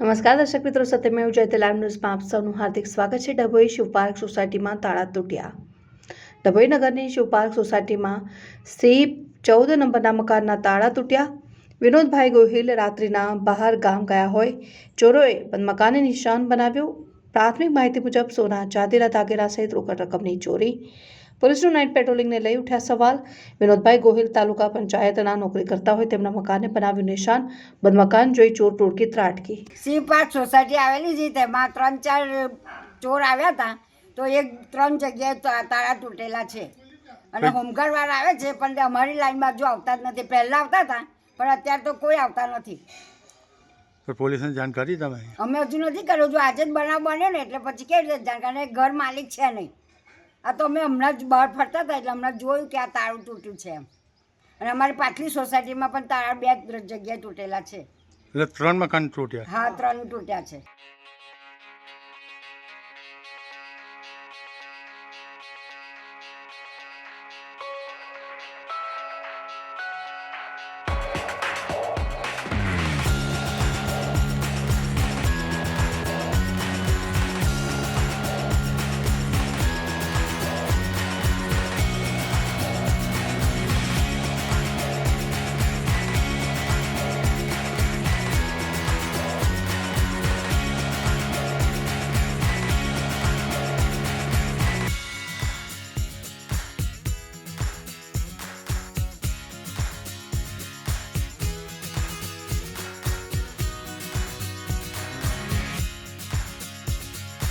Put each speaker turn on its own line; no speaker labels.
નમસ્કાર દર્શક મિત્રો, સત્યમેવ જયતે લાઈવ ન્યૂઝમાં આપ સૌનું હાર્દિક સ્વાગત છે। ડભોઈ શિવપાર્ક સોસાયટીમાં તાળા તૂટ્યા। ડભોઈ નગરની શિવપાર્ક સોસાયટીમાં શ્રી 14 નંબરના મકાનના તાળા તૂટ્યા। વિનોદભાઈ ગોહિલ રાત્રિના બહાર ગામ ગયા હોય ચોરોએ બંધ મકાનને નિશાન બનાવ્યું। પ્રાથમિક માહિતી મુજબ સોના ચાંદીના દાગીના સહિત રોકડ રકમની ચોરી। પોલીસનું નાઇટ પેટ્રોલિંગને લઈ ઉઠ્યા સવાલ। વિનોદભાઈ ગોહિલ તાલુકા પંચાયતના નોકરી કરતા હોય તેમના મકાનને બનાવ્યું નિશાન। બંધ મકાન જોઈ ચોર ટોળકી ત્રાટકી।
શિવ પાર્ક સોસાયટી આવેલી છે તેમાં 3-4 ચોર આવ્યા હતા તો 3 જગ્યાએ તાળા તૂટેલા છે અને હોમગાર્ડવાળા આવે છે પણ અમારી લાઈન બાજુ આવતા જ નથી। પહેલાં આવતા હતા પણ અત્યારે તો કોઈ આવતા નથી।
તો પોલીસને જાણ કરી તમે?
અમે હજુ નથી કર્યું, જો આજે જ બનાવ બન્યો ને એટલે પછી કેવી રીતે જાણ, કારણ ઘર માલિક છે નહીં। આ તો અમે હમણાં જ બહાર ફરતા હતા એટલે હમણાં જોયું કે આ તાળું તૂટ્યું છે એમ। અને અમારી પાછલી સોસાયટીમાં પણ તાળા 2 જગ્યાએ તૂટેલા છે।
એટલે 3 મકાન તૂટ્યા?
હા, 3 તૂટ્યા છે।